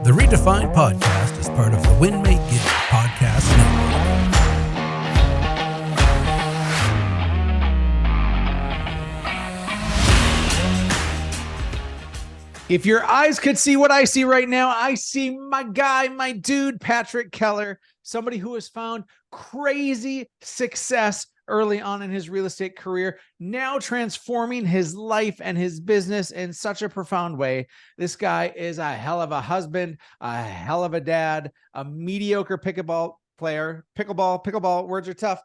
The Redefined podcast is part of the Winmate Give podcast network. If your eyes could see what I see right now, I see my guy, my dude, Patrick Keller, somebody who has found crazy success early on in his real estate career, now transforming his life and his business in such a profound way. This guy is a hell of a husband, a hell of a dad, a mediocre pickleball player. Pickleball, words are tough.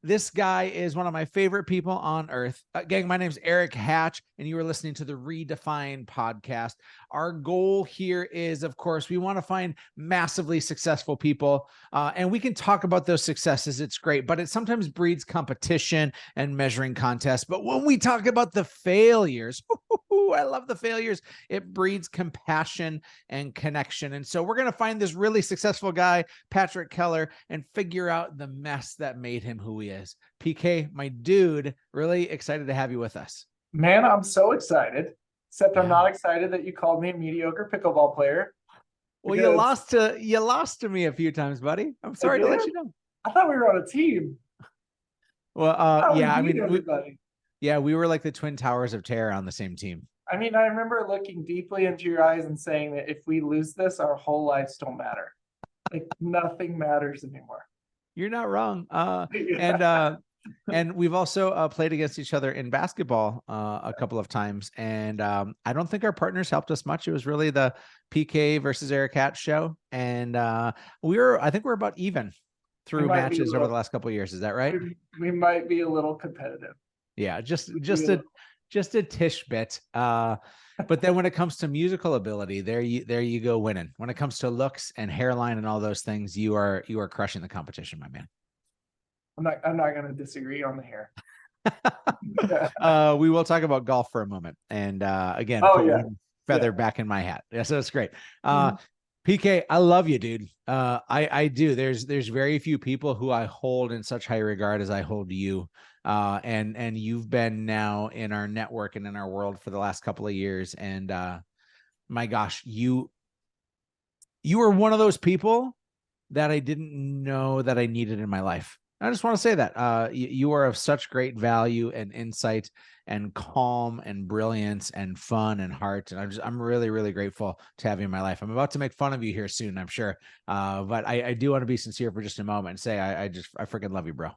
This guy is one of my favorite people on earth. Gang, my name's Eric Hatch, and you are listening to the Redefined podcast. Our goal here is, of course, we want to find massively successful people, and we can talk about those successes. It's great, but it sometimes breeds competition and measuring contests. But when we talk about the failures, I love the failures. It breeds compassion and connection. And so we're going to find this really successful guy, Patrick Keller, and figure out the mess that made him who he is. PK, my dude, really excited to have you with us. Man, I'm so excited. Except I'm not excited that you called me a mediocre pickleball player. Well, you lost to me a few times, buddy. I'm sorry to let you know. I thought we were on a team. Well, yeah, I mean, everybody. we were like the Twin Towers of Terror on the same team. I mean, I remember looking deeply into your eyes and saying that if we lose this, our whole lives don't matter. Like nothing matters anymore. You're not wrong. And we've also played against each other in basketball a couple of times. And I don't think our partners helped us much. It was really the PK versus Eric Hatch show. And I think we're about even through matches over the last couple of years. Is that right? We might be a little competitive. Yeah, just a tish bit. But then when it comes to musical ability, there you go winning. When it comes to looks and hairline and all those things, you are crushing the competition, my man. I'm not going to disagree on the hair. We will talk about golf for a moment. And again, one feather back in my hat. Yeah, so it's great. PK, I love you, dude. I do. There's very few people who I hold in such high regard as I hold you. And you've been now in our network and in our world for the last couple of years. And my gosh, you are one of those people that I didn't know that I needed in my life. I just want to say that you are of such great value and insight and calm and brilliance and fun and heart. And I'm really, really grateful to have you in my life. I'm about to make fun of you here soon, I'm sure. But I do want to be sincere for just a moment and say, I freaking love you, bro.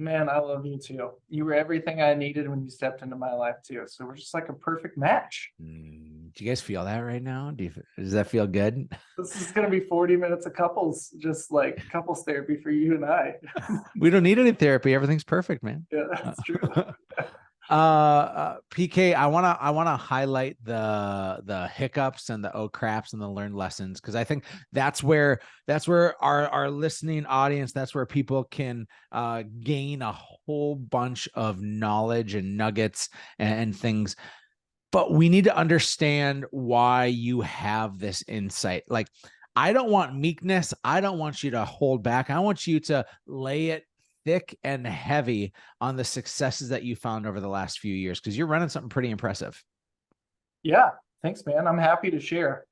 Man, I love you too. You were everything I needed when you stepped into my life too. So we're just like a perfect match. Do you guys feel that right now? Does that feel good? This is going to be 40 minutes of couples, just like couples therapy for you and I. We don't need any therapy. Everything's perfect, man. Yeah, that's true. PK, I want to highlight the hiccups and the oh craps and the learned lessons, because I think that's where our listening audience, that's where people can gain a whole bunch of knowledge and nuggets and things. But we need to understand why you have this insight. Like, I don't want meekness. I don't want you to hold back. I want you to lay it thick and heavy on the successes that you found over the last few years, because you're running something pretty impressive. Yeah. Thanks, man. I'm happy to share.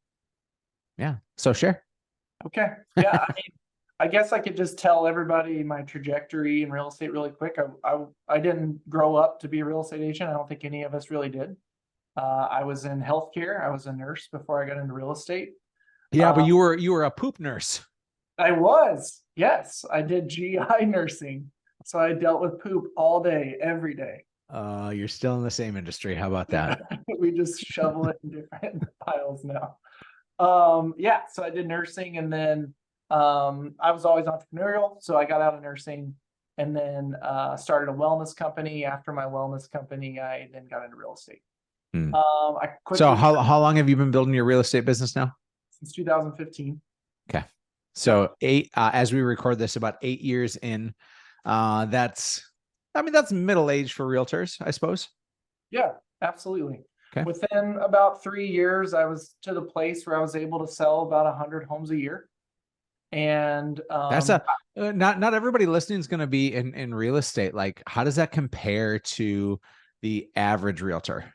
Yeah. So share. Okay. Yeah. I mean, I guess I could just tell everybody my trajectory in real estate really quick. I didn't grow up to be a real estate agent. I don't think any of us really did. I was in healthcare. I was a nurse before I got into real estate. Yeah, but you were a poop nurse. I was. Yes, I did GI nursing. So I dealt with poop all day, every day. You're still in the same industry. How about that? We just shovel it in different piles now. Yeah, so I did nursing, and then I was always entrepreneurial. So I got out of nursing and then started a wellness company. After my wellness company, I then got into real estate. So how long have you been building your real estate business now? Since 2015. Okay. So as we record this, about 8 years in. That's middle age for realtors, I suppose. Yeah, absolutely. Okay. Within about 3 years, I was to the place where I was able to sell about 100 homes a year. And that's not everybody listening is going to be in real estate. Like, how does that compare to the average realtor?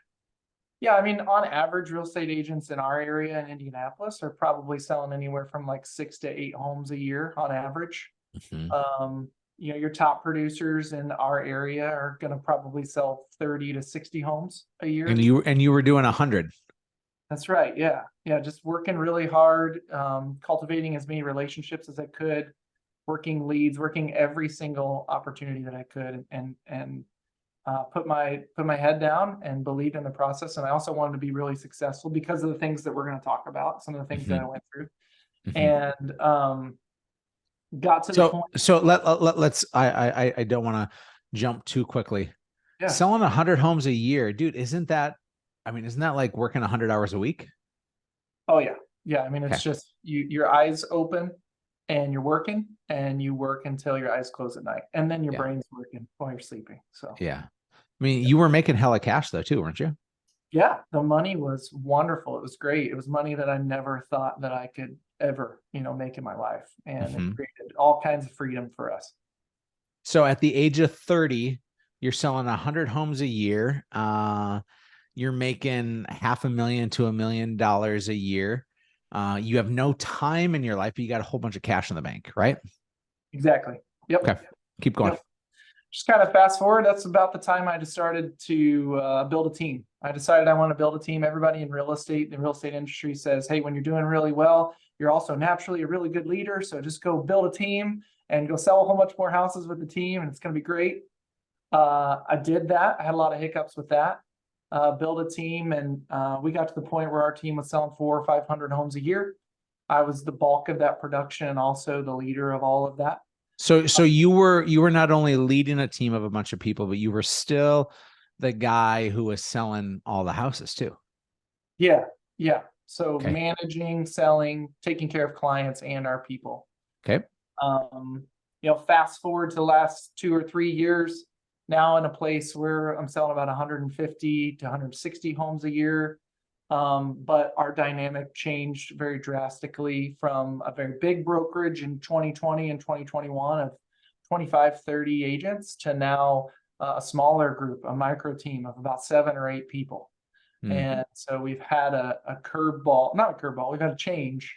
Yeah, I mean, on average, real estate agents in our area in Indianapolis are probably selling anywhere from like 6 to 8 homes a year on average. Mhm. Your top producers in our area are going to probably sell 30 to 60 homes a year. And you were doing 100. That's right. Yeah. Yeah. Just working really hard, cultivating as many relationships as I could, working leads, working every single opportunity that I could, and put my head down and believed in the process. And I also wanted to be really successful because of the things that we're going to talk about, some of the things that I went through, and got to the point. So let's I don't want to jump too quickly. Yeah. Selling 100 homes a year, dude, isn't that like working 100 hours a week? Oh yeah. Yeah. I mean, it's Okay. just your eyes open and you're working, and you work until your eyes close at night, and then your Yeah. brain's working while you're sleeping. So Yeah. I mean, you were making hella cash though too, weren't you? yeah, the money was wonderful. It was great. It was money that I never thought that I could ever, make in my life. And it created all kinds of freedom for us. So at the age of 30, you're selling 100 homes a year. You're making $500,000 to $1 million a year. You have no time in your life, but you got a whole bunch of cash in the bank, right? Exactly. Yep. Okay. Keep going. Yep. Just kind of fast forward. That's about the time I decided to build a team. I decided I want to build a team. Everybody in real estate, the real estate industry says, hey, when you're doing really well, you're also naturally a really good leader. So just go build a team and go sell a whole bunch more houses with the team, and it's going to be great. I did that. I had a lot of hiccups with that. Build a team, and we got to the point where our team was selling 400 or 500 homes a year. I was the bulk of that production and also the leader of all of that. So you were not only leading a team of a bunch of people, but you were still the guy who was selling all the houses too. Yeah. Yeah. So Okay. managing, selling, taking care of clients and our people. Okay. Fast forward to the last 2 or 3 years, now in a place where I'm selling about 150 to 160 homes a year. But our dynamic changed very drastically from a very big brokerage in 2020 and 2021 of 25, 30 agents to now a smaller group, a micro team of about 7 or 8 people. And so we've had a curveball, not a curveball, we've had a change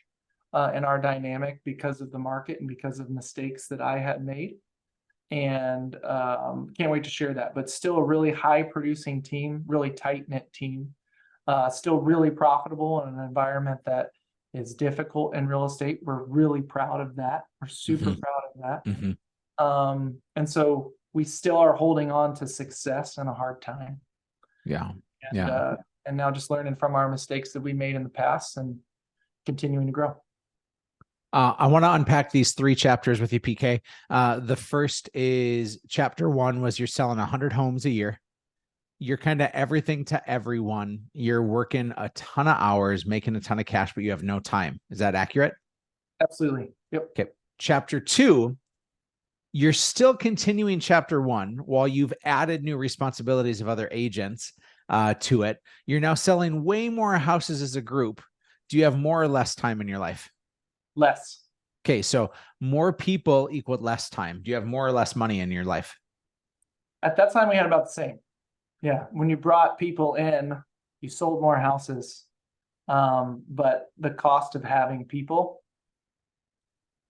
in our dynamic because of the market and because of mistakes that I had made. And can't wait to share that, but still a really high producing team, really tight knit team. Still really profitable in an environment that is difficult in real estate. We're really proud of that. We're super proud of that. And so we still are holding on to success in a hard time. Yeah. And now just learning from our mistakes that we made in the past and continuing to grow. I want to unpack these 3 chapters with you, PK. The first is chapter 1 was you're selling 100 homes a year. You're kind of everything to everyone. You're working a ton of hours, making a ton of cash, but you have no time. Is that accurate? Absolutely. Yep. Okay. Chapter 2, you're still continuing chapter 1 while you've added new responsibilities of other agents to it. You're now selling way more houses as a group. Do you have more or less time in your life? Less. Okay. So more people equaled less time. Do you have more or less money in your life? At that time, we had about the same. Yeah. When you brought people in, you sold more houses. But the cost of having people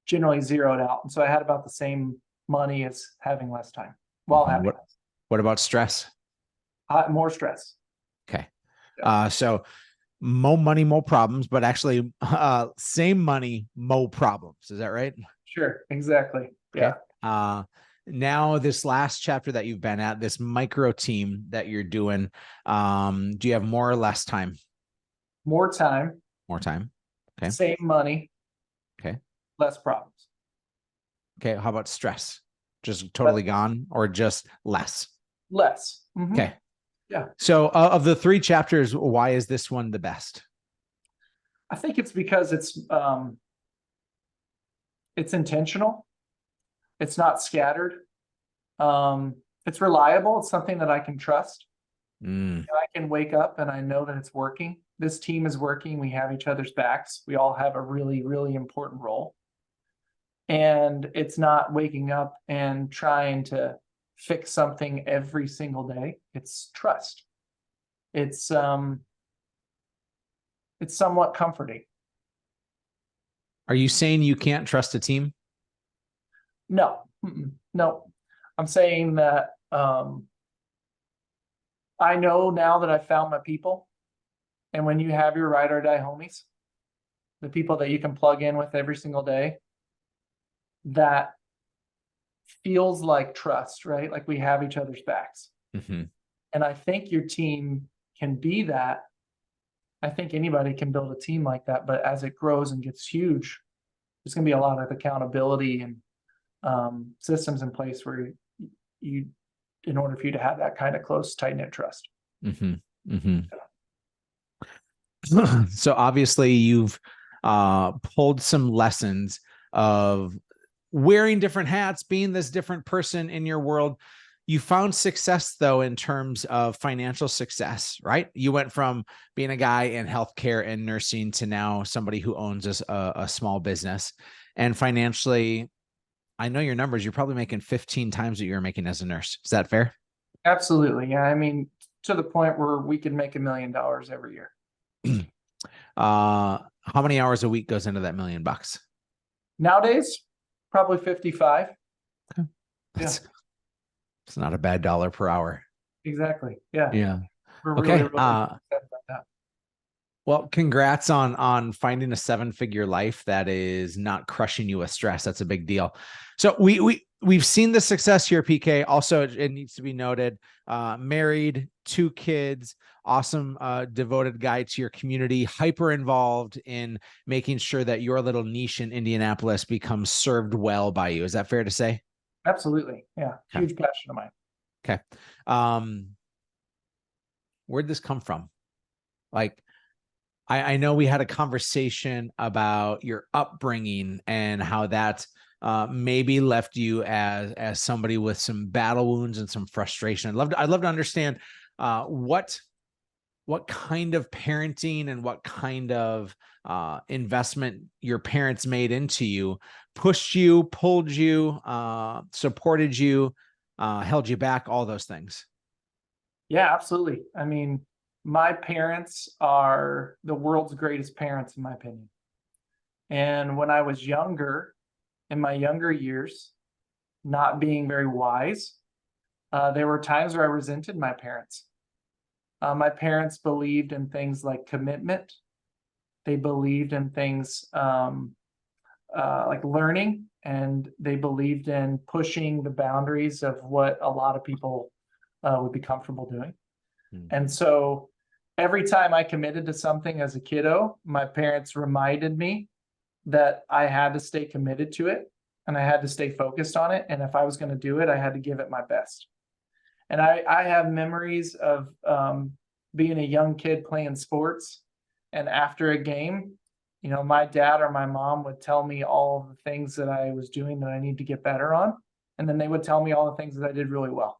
generally zeroed out. And so I had about the same money as having less time while having less. What about stress? More stress. Okay. So more money, more problems, but actually same money, more problems. Is that right? Sure. Exactly. Okay. Yeah. Now this last chapter that you've been at, this micro team that you're doing, do you have more or less time? More time. More time. Okay. Same money. Okay. Less problems. Okay. How about stress? Just totally gone or just less? Less. Okay. Yeah. So of the 3 chapters, why is this one the best? I think it's because it's intentional. It's not scattered. It's reliable. It's something that I can trust. And I can wake up and I know that it's working. This team is working. We have each other's backs. We all have a really, really important role. And it's not waking up and trying to fix something every single day. It's trust. it's somewhat comforting. Are you saying you can't trust a team? No, no, I'm saying that I know now that I've found my people, and when you have your ride or die homies, the people that you can plug in with every single day, that feels like trust, right? Like we have each other's backs. Mm-hmm. And I think your team can be that. I think anybody can build a team like that, but as it grows and gets huge, there's going to be a lot of accountability and systems in place where you, in order for you to have that kind of close, tight knit trust. Mm-hmm. Mm-hmm. So obviously you've pulled some lessons of wearing different hats, being this different person in your world. You found success though in terms of financial success, right? You went from being a guy in healthcare and nursing to now somebody who owns a small business. And financially, I know your numbers, you're probably making 15 times what you were making as a nurse. Is that fair? Absolutely. Yeah. I mean, to the point where we could make $1 million every year. How many hours a week goes into that $1 million? Nowadays, probably 55. Okay. It's not a bad dollar per hour. Exactly. Yeah. Yeah. We're Okay. really about that. Well, congrats on finding a 7-figure life that is not crushing you with stress. That's a big deal. So we've seen the success here, PK. Also, it needs to be noted, married, 2 kids, awesome, devoted guy to your community, hyper involved in making sure that your little niche in Indianapolis becomes served well by you. Is that fair to say? Absolutely. Yeah. Okay. Huge passion of mine. Okay. Where'd this come from? Like, I know we had a conversation about your upbringing and how that maybe left you as somebody with some battle wounds and some frustration. I'd love to understand what kind of parenting and what kind of investment your parents made into you, pushed you, pulled you, supported you, held you back, all those things. Yeah, absolutely. I mean, my parents are the world's greatest parents, in my opinion. And when I was younger, in my younger years, not being very wise, there were times where I resented my parents. My parents believed in things like commitment. They believed in things like learning, and they believed in pushing the boundaries of what a lot of people would be comfortable doing. And so every time I committed to something as a kiddo, my parents reminded me that I had to stay committed to it and I had to stay focused on it. And if I was going to do it, I had to give it my best. And I have memories of being a young kid playing sports. And after a game, you know, my dad or my mom would tell me all the things that I was doing that I need to get better on. And then they would tell me all the things that I did really well.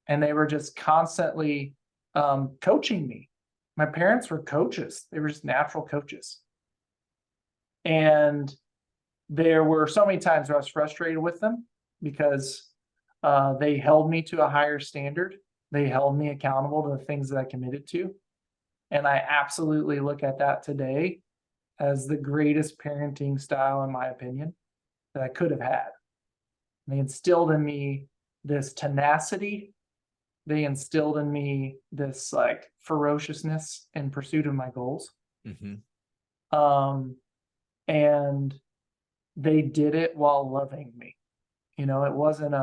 And they were just constantly coaching me. My parents were coaches. They were just natural coaches. And there were so many times where I was frustrated with them because they held me to a higher standard. They held me accountable to the things that I committed to. And I absolutely look at that today as the greatest parenting style, in my opinion, that I could have had. They instilled in me this tenacity. They instilled in me this like ferociousness in pursuit of my goals. And they did it while loving me. You know, it wasn't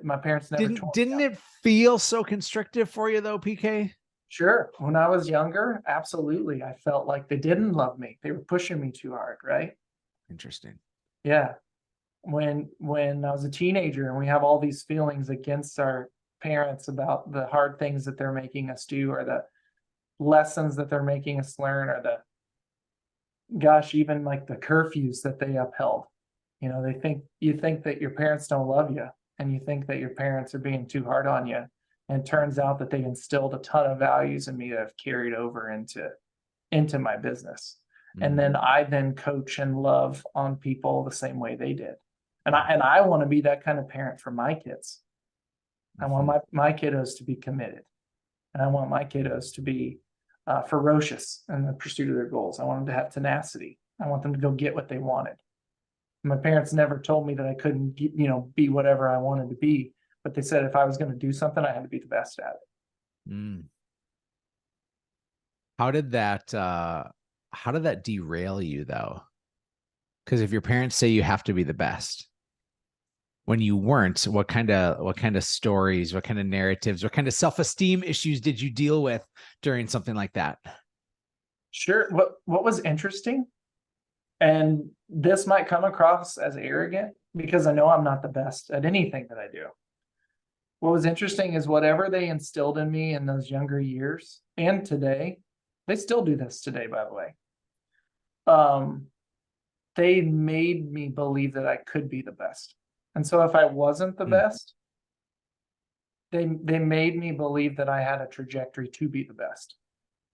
my parents never Didn't it feel so constrictive for you though, PK? Sure. When I was younger, absolutely. I felt like they didn't love me. They were pushing me too hard, right? Interesting. Yeah. When I was a teenager and we have all these feelings against our parents about the hard things that they're making us do or the lessons that they're making us learn or even like the curfews that they upheld. You know, you think that your parents don't love you and you think that your parents are being too hard on you. And it turns out that they instilled a ton of values in me that have carried over into my business. And then I coach and love on people the same way they did. And I want to be that kind of parent for my kids. I want my kiddos to be committed. And I want my kiddos to be ferocious in the pursuit of their goals. I want them to have tenacity. I want them to go get what they wanted. My parents never told me that I couldn't, be whatever I wanted to be, but they said if I was going to do something, I had to be the best at it. Mm. How did that derail you though? Because if your parents say you have to be the best, when you weren't, what kind of stories, what kind of narratives, what kind of self-esteem issues did you deal with during something like that? Sure. What was interesting, and this might come across as arrogant because I know I'm not the best at anything that I do. What was interesting is whatever they instilled in me in those younger years and today, they still do this today, by the way. They made me believe that I could be the best. And so if I wasn't the best, they made me believe that I had a trajectory to be the best.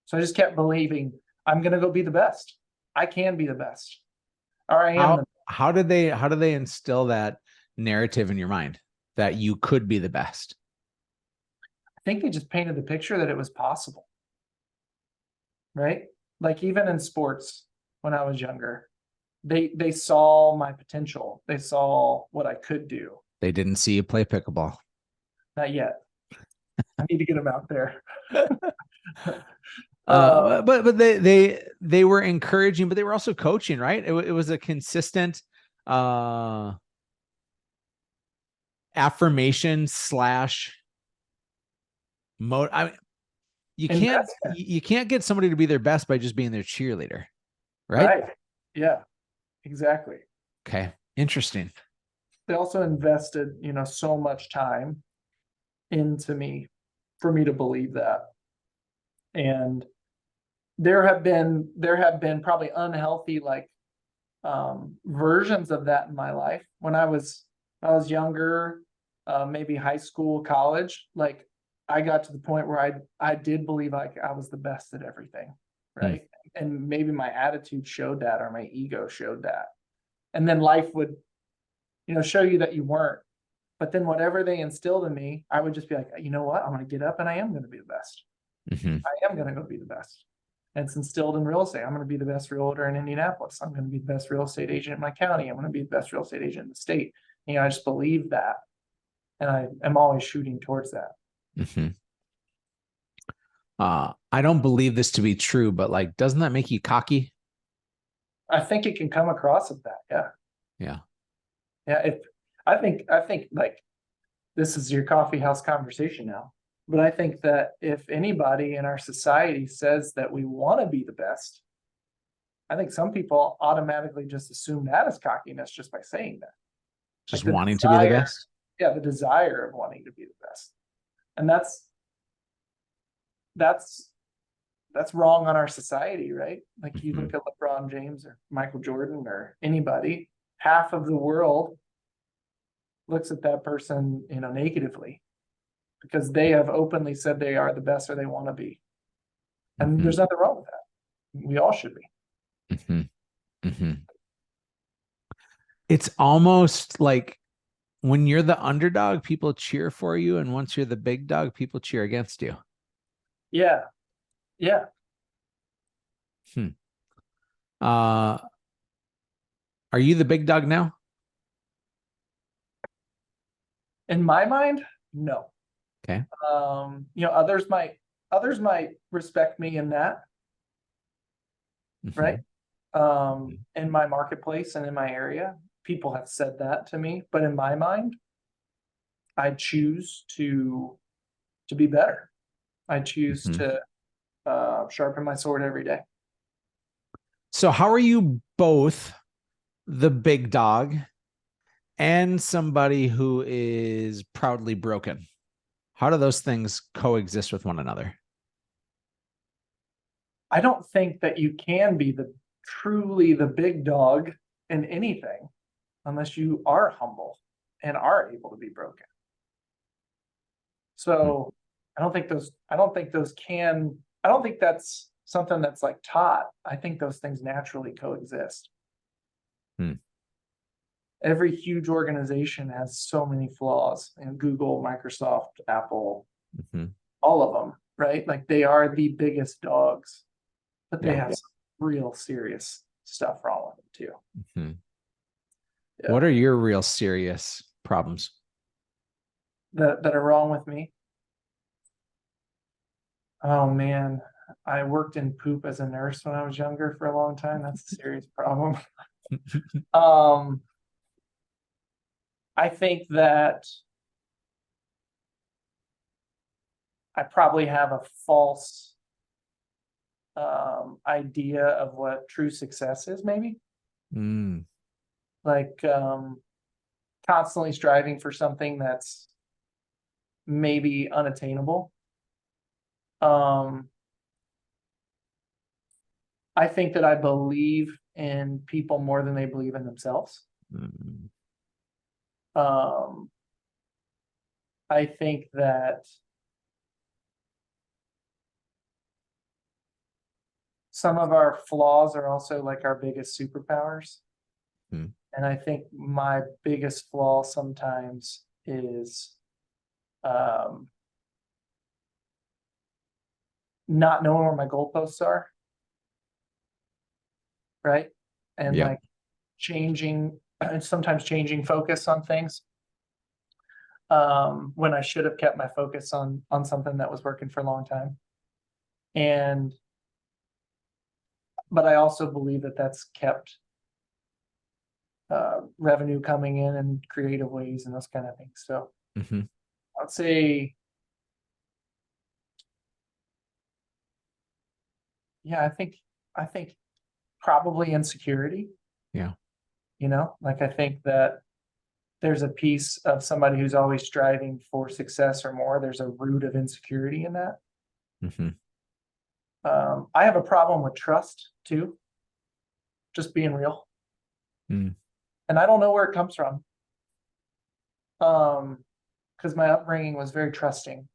So I just kept believing I'm gonna go be the best. I can be the best. Or I am. How did they instill that narrative in your mind that you could be the best? I think they just painted the picture that it was possible. Right? Like even in sports when I was younger, they saw my potential. They saw what I could do. They didn't see you play pickleball. Not yet. I need to get them out there. But they were encouraging, but they were also coaching, right? It was a consistent affirmation slash mode. I mean, you can't get somebody to be their best by just being their cheerleader, right? Yeah, exactly. Okay, interesting. They also invested, so much time into me for me to believe that. And there have been probably unhealthy versions of that in my life. When I was younger, maybe high school, college, like I got to the point where I did believe like I was the best at everything, right? And maybe my attitude showed that, or my ego showed that. And then life would, show you that you weren't. But then whatever they instilled in me, I would just be like, you know what? I'm going to get up and I am going to be the best. I am going to go be the best. And it's instilled in real estate. I'm going to be the best realtor in Indianapolis. I'm going to be the best real estate agent in my county. I'm going to be the best real estate agent in the state. I just believe that. And I am always shooting towards that. I don't believe this to be true, but like, doesn't that make you cocky? I think it can come across as that. Yeah. Yeah. Yeah. I think like this is your coffee house conversation now, but I think that if anybody in our society says that we want to be the best, I think some people automatically just assume that as cockiness just by saying that. Just like wanting to be the best. Yeah, the desire of wanting to be the best. And that's wrong on our society, right? Like you look at LeBron James or Michael Jordan or anybody, half of the world looks at that person, negatively because they have openly said they are the best or they want to be. And there's nothing wrong with that. We all should be. It's almost like when you're the underdog, people cheer for you. And once you're the big dog, people cheer against you. Yeah. Yeah. Are you the big dog now? In my mind, no. Okay. Others might respect me in that. Right. In my marketplace and in my area, people have said that to me, but in my mind, I choose to be better. I choose to sharpen my sword every day. So how are you both the big dog and somebody who is proudly broken? How do those things coexist with one another? I don't think that you can be truly the big dog in anything unless you are humble and are able to be broken. So I don't think that's something that's like taught. I think those things naturally coexist. Every huge organization has so many flaws, and Google, Microsoft, Apple, all of them. right? Like they are the biggest dogs, but they Yeah. have some real serious stuff wrong with them too. Mhm. Yeah. What are your real serious problems? That are wrong with me. Oh man, I worked in poop as a nurse when I was younger for a long time. That's a serious problem. Um, I think that I probably have a false idea of what true success is, maybe. Mm, Like constantly striving for something that's maybe unattainable. Um, I think that I believe in people more than they believe in themselves. mm, Um, I think that some of our flaws are also like our biggest superpowers. mm. And I think my biggest flaw sometimes is um, not knowing where my goalposts are, right? And Yeah. like changing, sometimes changing focus on things when I should have kept my focus on something that was working for a long time. And but I also believe that that's kept revenue coming in creative ways and those kind of things. So Mhm. I'd say, yeah, I think probably insecurity. Yeah. You know, like I think that there's a piece of somebody who's always striving for success or more. There's a root of insecurity in that. Mhm. I have a problem with trust too, just being real. Mm. And I don't know where it comes from. Because my upbringing was very trusting.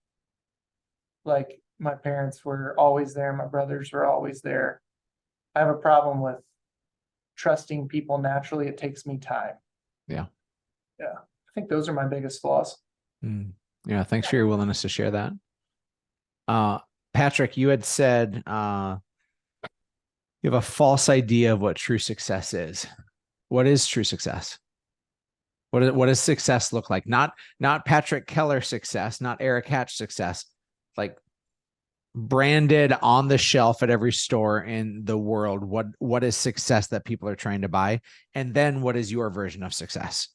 Like my parents were always there, my brothers were always there. I have a problem with trusting people naturally. It takes me time. Yeah. Yeah. I think those are my biggest flaws. Mm. Yeah. Thanks for your willingness to share that. Patrick, you had said you have a false idea of what true success is. What is true success? What does success look like? Not Patrick Keller success, not Eric Hatch success, like branded on the shelf at every store in the world. What is success that people are trying to buy? And then what is your version of success?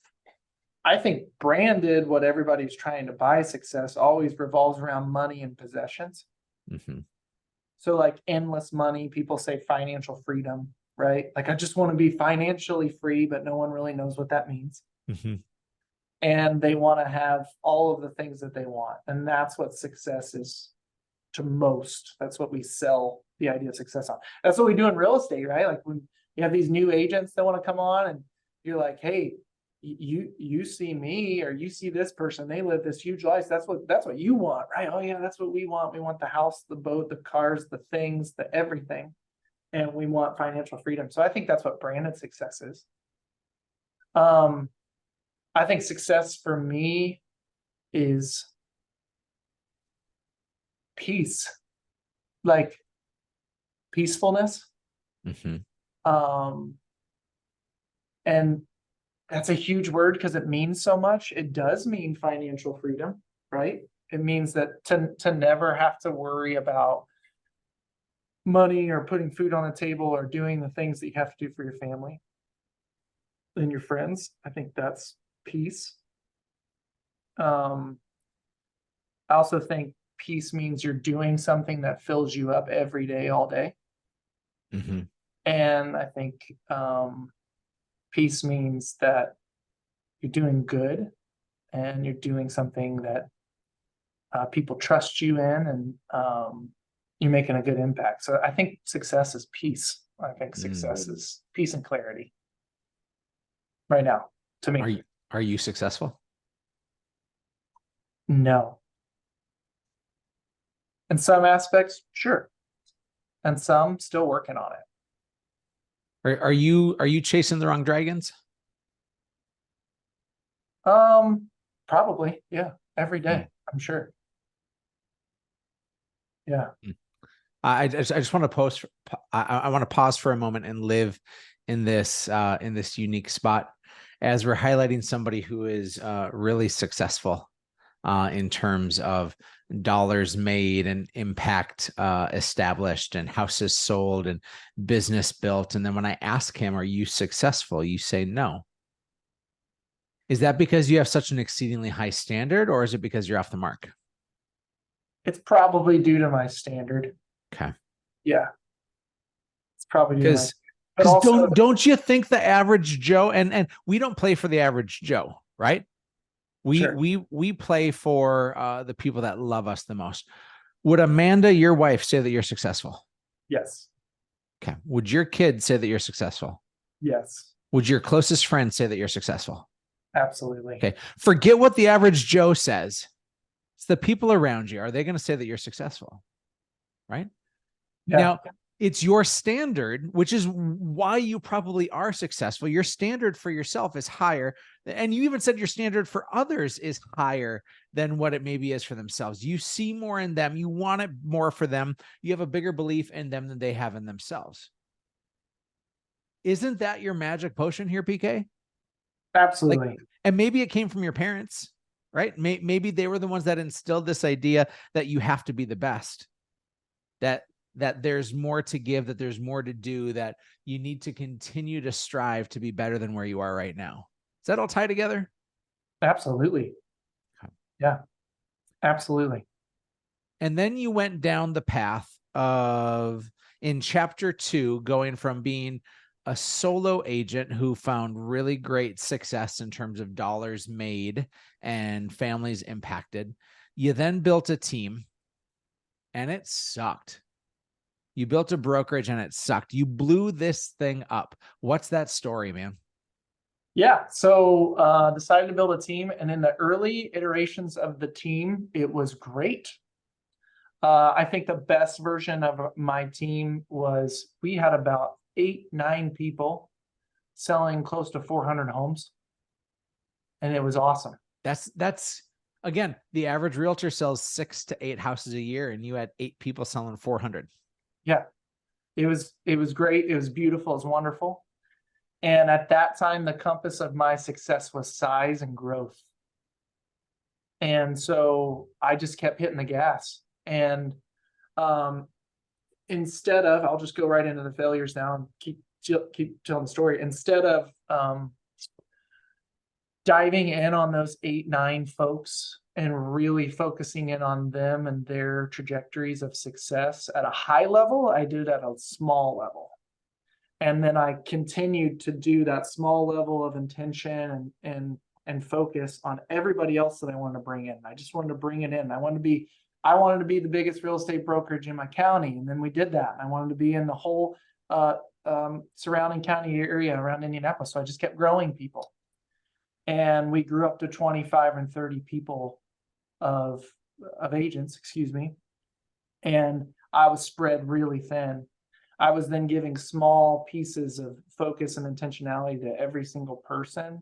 I think branded, what everybody's trying to buy success always revolves around money and possessions. Mm-hmm. So, like endless money, people say financial freedom, right? Like, I just want to be financially free, but no one really knows what that means. Mm-hmm. And they want to have all of the things that they want. And that's what success is to most. That's what we sell the idea of success on. That's what we do in real estate, right? Like when you have these new agents that want to come on and you're like, hey, you see me or you see this person, they live this huge life. That's what you want, right? Oh yeah, that's what we want. We want the house, the boat, the cars, the things, the everything. And we want financial freedom. So I think that's what branded success is. I think success for me is peace, like peacefulness. Mm-hmm. Um, and that's a huge word because it means so much. It does mean financial freedom, right? It means that to never have to worry about money or putting food on the table or doing the things that you have to do for your family and your friends. I think that's peace. I also think peace means you're doing something that fills you up every day, all day. Mm-hmm. And I think peace means that you're doing good and you're doing something that people trust you in and you're making a good impact. So I think success is peace. I think success is peace and clarity right now to me. Are you successful? No. In some aspects, sure. And some still working on it. Are you chasing the wrong dragons? Probably, yeah, every day, I'm sure. Yeah. I just want to post. I want to pause for a moment and live in this unique spot as we're highlighting somebody who is really successful in terms of dollars made and impact established and houses sold and business built. And then when I ask him, "Are you successful?" you say no. Is that because you have such an exceedingly high standard, or is it because you're off the mark? It's probably due to my standard. Okay. Yeah. It's probably due to my, Because but because also, don't you think the average Joe, and we don't play for the average Joe, right? sure. We play for the people that love us the most. Would Amanda, your wife, say that you're successful? Yes. Okay. Would your kids say that you're successful? Yes. Would your closest friends say that you're successful? Absolutely. Okay. Forget what the average Joe says. It's the people around you. Are they going to say that you're successful? Right? Yeah. Now, it's your standard, which is why you probably are successful. Your standard for yourself is higher. And you even said your standard for others is higher than what it maybe is for themselves. You see more in them. You want it more for them. You have a bigger belief in them than they have in themselves. Isn't that your magic potion here, PK? Absolutely. Like, and maybe it came from your parents, right? Maybe they were the ones that instilled this idea that you have to be the best, that there's more to give, that there's more to do, that you need to continue to strive to be better than where you are right now. Does that all tie together? Absolutely. Okay. Yeah. Absolutely. And then you went down the path of, in chapter 2, going from being a solo agent who found really great success in terms of dollars made and families impacted. You then built a team and it sucked. You built a brokerage and it sucked. You blew this thing up. What's that story, man? Yeah. So decided to build a team, and in the early iterations of the team, it was great. I think the best version of my team was we had about 8-9 people selling close to 400 homes, and it was awesome. That's again, the average realtor sells 6 to 8 houses a year, and you had 8 people selling 400. Yeah, it was great. It was beautiful. It was wonderful. And at that time, the compass of my success was size and growth. And so I just kept hitting the gas. And instead of, I'll just go right into the failures now and keep telling the story. Instead of diving in on those 8-9 folks and really focusing in on them and their trajectories of success at a high level, I did it at a small level. And then I continued to do that small level of intention and focus on everybody else that I wanted to bring in. I just wanted to bring it in. I wanted to be the biggest real estate brokerage in my county. And then we did that. I wanted to be in the whole surrounding county area around Indianapolis. So I just kept growing people. And we grew up to 25 and 30 people of agents, excuse me. And I was spread really thin. I was then giving small pieces of focus and intentionality to every single person.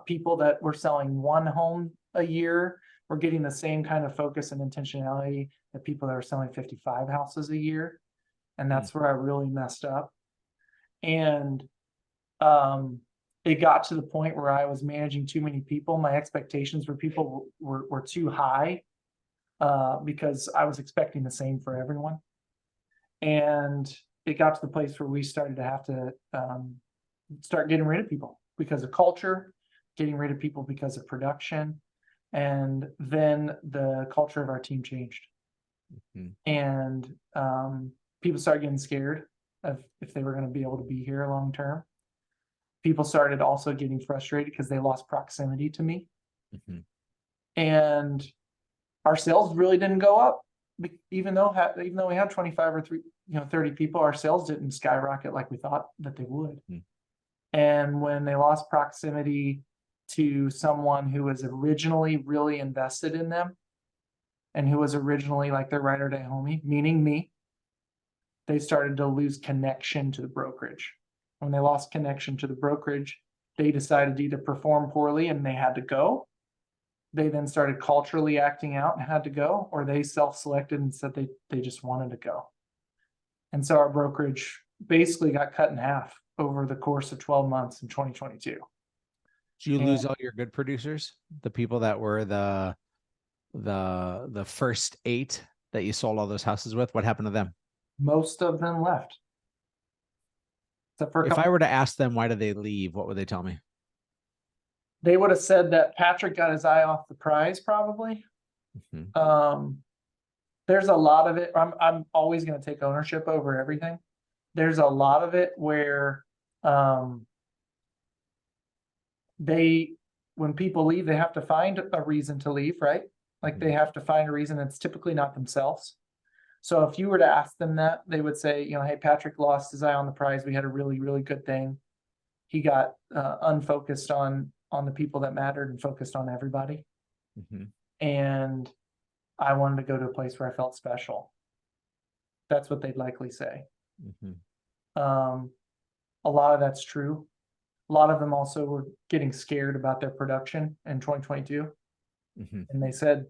People that were selling 1 home a year were getting the same kind of focus and intentionality that people that are selling 55 houses a year. And that's where I really messed up. And it got to the point where I was managing too many people. My expectations for people were too high because I was expecting the same for everyone. And it got to the place where we started to have to start getting rid of people because of culture, getting rid of people because of production. And then the culture of our team changed. And people started getting scared of if they were going to be able to be here long term. People started also getting frustrated because they lost proximity to me. And our sales really didn't go up. Even though we had 25 or 30 people, our sales didn't skyrocket like we thought that they would. And when they lost proximity to someone who was originally really invested in them and who was originally like their ride or die homie, meaning me, they started to lose connection to the brokerage. When they lost connection to the brokerage, they decided to either perform poorly and they had to go, they then started culturally acting out and had to go, or they self-selected and said they just wanted to go. And so our brokerage basically got cut in half over the course of 12 months in 2022. Did you lose all your good producers? The people that were the first 8 that you sold all those houses with? What happened to them? Most of them left. Except for a If couple. I were to ask them why did they leave, what would they tell me? They would have said that Patrick got his eye off the prize, probably. There's a lot of it. I'm always going to take ownership over everything. There's a lot of it where when people leave, they have to find a reason to leave, right? Like they have to find a reason. It's typically not themselves. So if you were to ask them that, they would say, hey, Patrick lost his eye on the prize. We had a really, really good thing. He got unfocused on the people that mattered and focused on everybody. And I wanted to go to a place where I felt special. That's what they'd likely say. A lot of that's true. A lot of them also were getting scared about their production in 2022. And they said,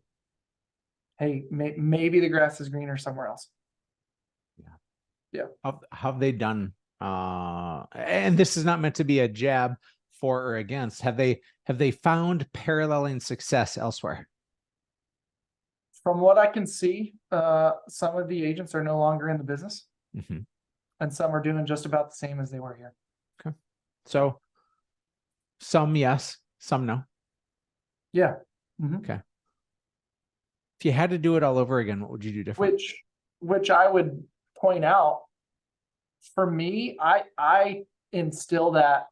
hey, maybe the grass is greener somewhere else. Yeah. How have they done? And this is not meant to be a jab for or against. Have they found paralleling success elsewhere? From what I can see, some of the agents are no longer in the business, and some are doing just about the same as they were here. Okay. So some yes, some no. Yeah. Okay. If you had to do it all over again, what would you do different? Which I would point out, for me, I instill that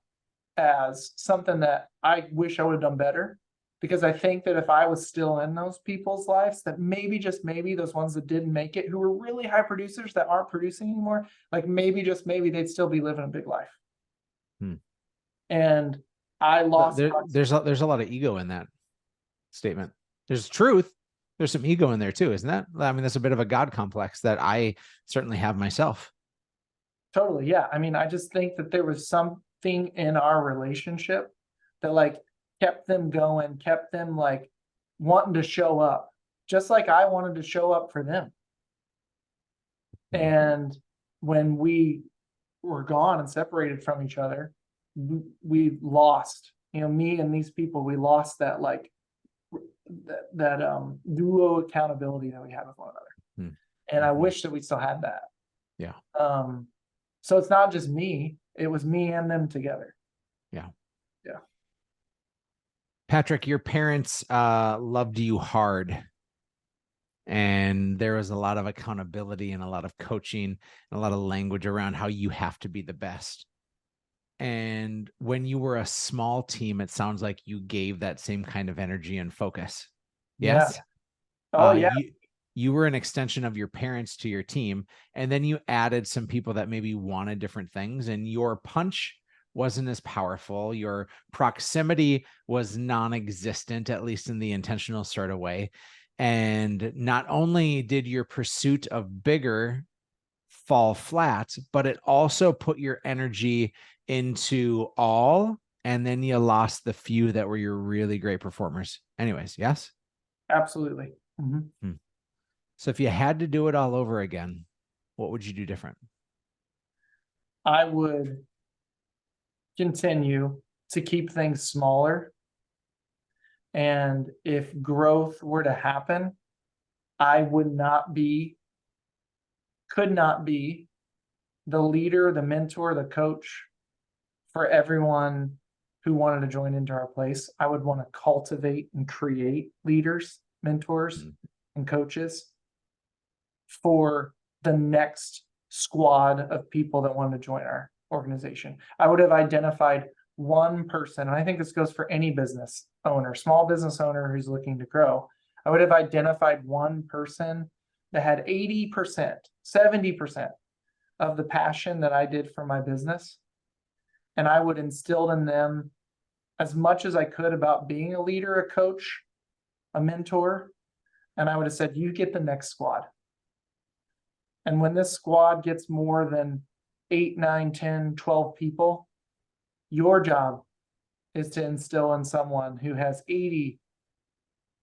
as something that I wish I would have done better, because I think that if I was still in those people's lives, that maybe, just maybe, those ones that didn't make it, who were really high producers that aren't producing anymore, like maybe, just maybe, they'd still be living a big life. And I lost. There's a lot of ego in that statement. There's truth. There's some ego in there too, isn't that? I mean, that's a bit of a God complex that I certainly have myself. Totally. Yeah. I mean, I just think that there was something in our relationship that like kept them going, kept them like wanting to show up, just like I wanted to show up for them. And when we were gone and separated from each other, we lost, me and these people, we lost that like that duo accountability that we had with one another. And I wish that we still had that. Yeah. So it's not just me, it was me and them together. Yeah. Yeah. Patrick, your parents loved you hard. And there was a lot of accountability and a lot of coaching and a lot of language around how you have to be the best. And when you were a small team, it sounds like you gave that same kind of energy and focus. Yes. Yeah. Oh, yeah. You were an extension of your parents to your team. And then you added some people that maybe wanted different things, and your punch wasn't as powerful. Your proximity was non-existent, at least in the intentional sort of way. And not only did your pursuit of bigger fall flat, but it also put your energy into all, and then you lost the few that were your really great performers. Anyways, yes? Absolutely. So if you had to do it all over again, what would you do different? I would continue to keep things smaller. And if growth were to happen, I could not be the leader, the mentor, the coach for everyone who wanted to join into our place. I would want to cultivate and create leaders, mentors, and coaches for the next squad of people that wanted to join our organization. I would have identified one person, and I think this goes for any business owner, small business owner who's looking to grow. I would have identified one person that had 80%, 70% of the passion that I did for my business. And I would instill in them as much as I could about being a leader, a coach, a mentor. And I would have said, you get the next squad. And when this squad gets more than 8, 9, 10, 12 people, your job is to instill in someone who has 80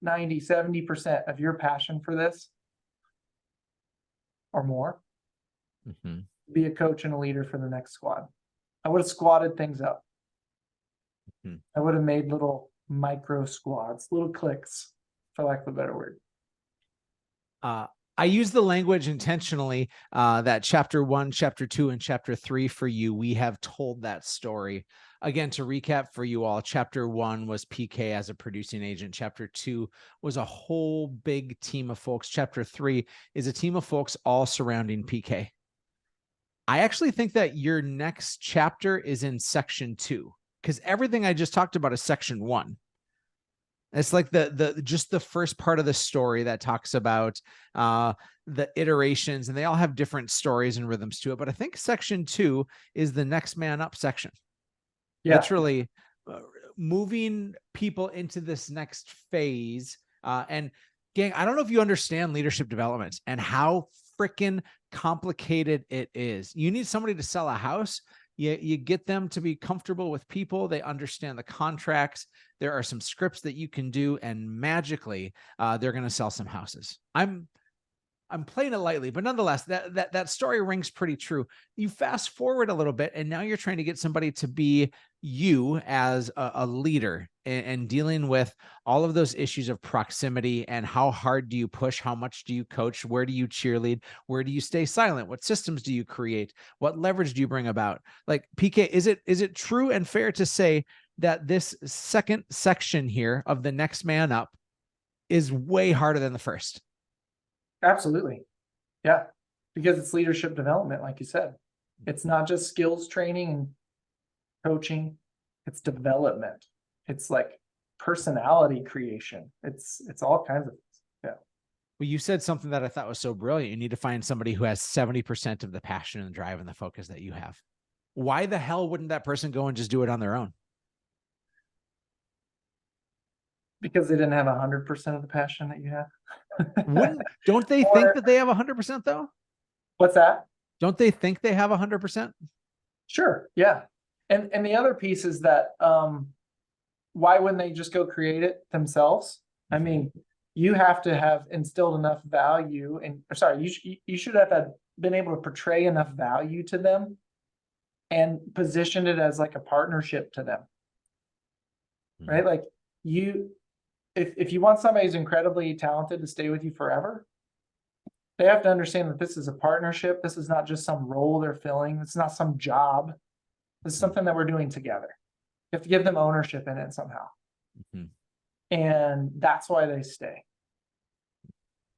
90, 70% of your passion for this or more, be a coach and a leader for the next squad. I would have squatted things up. I would have made little micro squads, little cliques, for lack of a better word. I use the language intentionally that chapter 1, chapter 2, and chapter 3 for you. We have told that story. Again, to recap for you all, chapter 1 was PK as a producing agent. Chapter 2 was a whole big team of folks. Chapter 3 is a team of folks all surrounding PK. I actually think that your next chapter is in section 2, because everything I just talked about is section 1. It's like just the first part of the story that talks about the iterations, and they all have different stories and rhythms to it. But I think section 2 is the next man up section. Yeah. Literally moving people into this next phase. And gang, I don't know if you understand leadership development and how freaking complicated it is. You need somebody to sell a house. You get them to be comfortable with people. They understand the contracts. There are some scripts that you can do, and magically they're going to sell some houses. I'm playing it lightly, but nonetheless, that story rings pretty true. You fast forward a little bit, and now you're trying to get somebody to be you as a leader and dealing with all of those issues of proximity and how hard do you push? How much do you coach? Where do you cheerlead? Where do you stay silent? What systems do you create? What leverage do you bring about? Like, PK, is it true and fair to say that this second section here of the next man up is way harder than the first? Absolutely. Yeah. Because it's leadership development, like you said. It's not just skills training and coaching, it's development. It's like personality creation. It's all kinds of things. Yeah. Well, you said something that I thought was so brilliant. You need to find somebody who has 70% of the passion and drive and the focus that you have. Why the hell wouldn't that person go and just do it on their own? Because they didn't have 100% of the passion that you have. Don't they think that they have 100% though? What's that? Don't they think they have 100%? Sure. Yeah. And the other piece is that why wouldn't they just go create it themselves? I mean, you have to have instilled enough value, and you should have been able to portray enough value to them and position it as like a partnership to them. Right? Like if you want somebody who's incredibly talented to stay with you forever, they have to understand that this is a partnership. This is not just some role they're filling. It's not some job. This is something that we're doing together. You have to give them ownership in it somehow. And that's why they stay.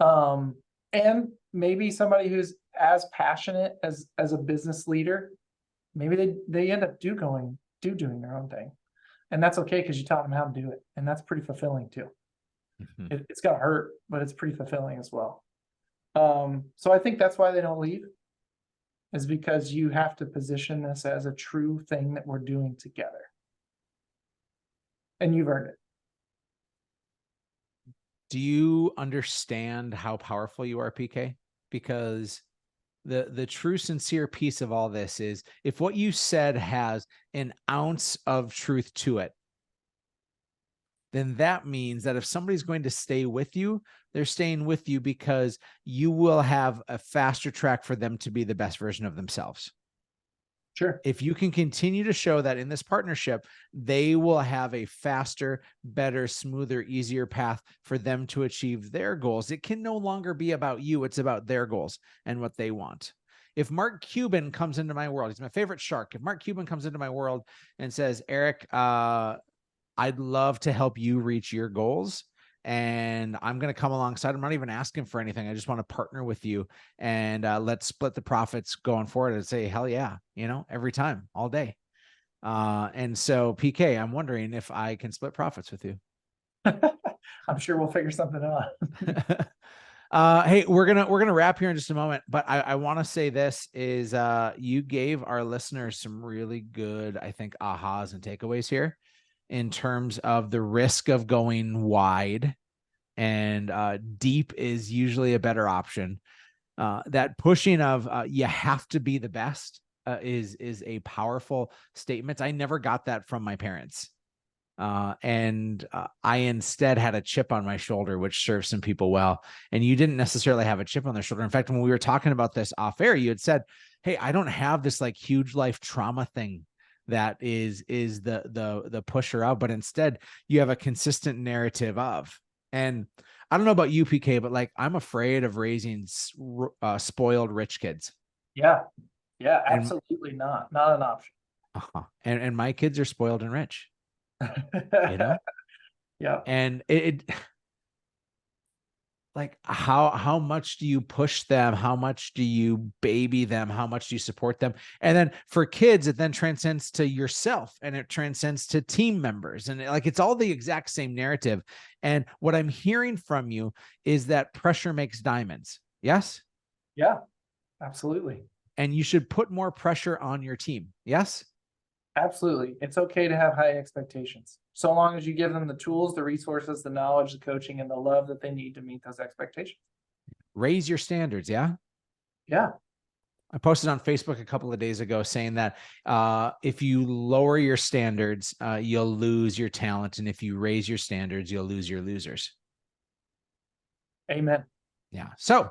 And maybe somebody who's as passionate as a business leader, maybe they end up doing their own thing. And that's okay, because you taught them how to do it. And that's pretty fulfilling too. It's gonna hurt, but it's pretty fulfilling as well. So I think that's why they don't leave, is because you have to position this as a true thing that we're doing together. And you've earned it. Do you understand how powerful you are, PK? Because the true sincere piece of all this is, if what you said has an ounce of truth to it, then that means that if somebody's going to stay with you, they're staying with you because you will have a faster track for them to be the best version of themselves. Sure. If you can continue to show that in this partnership, they will have a faster, better, smoother, easier path for them to achieve their goals. It can no longer be about you. It's about their goals and what they want. If Mark Cuban comes into my world, he's my favorite shark. If Mark Cuban comes into my world and says, Eric, I'd love to help you reach your goals, and I'm going to come alongside. I'm not even asking for anything. I just want to partner with you, and let's split the profits going forward. And say, hell yeah, every time, all day. And so, PK, I'm wondering if I can split profits with you. I'm sure we'll figure something out. Hey, we're gonna wrap here in just a moment, but I want to say this is you gave our listeners some really good, I think, ahas and takeaways here in terms of the risk of going wide, and deep is usually a better option. That pushing of you have to be the best is a powerful statement. I never got that from my parents. And I instead had a chip on my shoulder, which served some people well. And you didn't necessarily have a chip on their shoulder. In fact, when we were talking about this off air, you had said, hey, I don't have this like huge life trauma thing that is the pusher of, but instead you have a consistent narrative of. And I don't know about you, PK, but like I'm afraid of raising spoiled rich kids. Yeah. Yeah, And- absolutely not. Not an option. And my kids are spoiled and rich, you know? Yeah. And it like how much do you push them? How much do you baby them? How much do you support them? And then for kids, it then transcends to yourself and it transcends to team members. And like it's all the exact same narrative. And what I'm hearing from you is that pressure makes diamonds. Yes? Yeah, absolutely. And you should put more pressure on your team. Yes? Absolutely. It's okay to have high expectations. So long as you give them the tools, the resources, the knowledge, the coaching, and the love that they need to meet those expectations. Raise your standards. Yeah. Yeah. I posted on Facebook a couple of days ago saying that if you lower your standards, you'll lose your talent. And if you raise your standards, you'll lose your losers. Amen. Yeah. So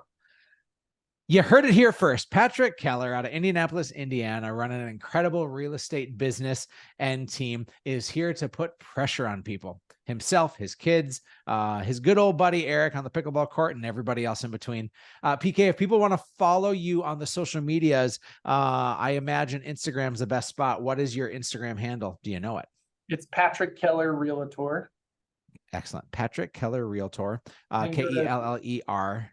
you heard it here first. Patrick Keller out of Indianapolis, Indiana, running an incredible real estate business and team, is here to put pressure on people. Himself, his kids, his good old buddy Eric on the pickleball court, and everybody else in between. PK, if people want to follow you on the social medias, I imagine Instagram's the best spot. What is your Instagram handle? Do you know it? It's Patrick Keller Realtor. Excellent. Patrick Keller Realtor. And go to- Keller.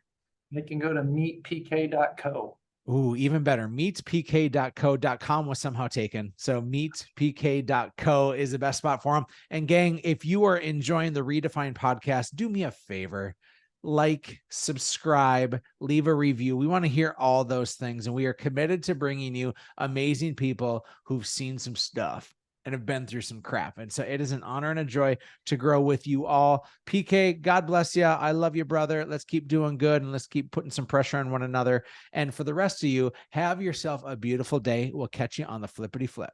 They can go to meetpk.co. Ooh, even better. Meetpk.co.com was somehow taken. So meetpk.co is the best spot for them. And gang, if you are enjoying the Redefined podcast, do me a favor. Like, subscribe, leave a review. We want to hear all those things. And we are committed to bringing you amazing people who've seen some stuff and have been through some crap. And so it is an honor and a joy to grow with you all. PK, God bless you. I love you, brother. Let's keep doing good and let's keep putting some pressure on one another. And for the rest of you, have yourself a beautiful day. We'll catch you on the flippity flip.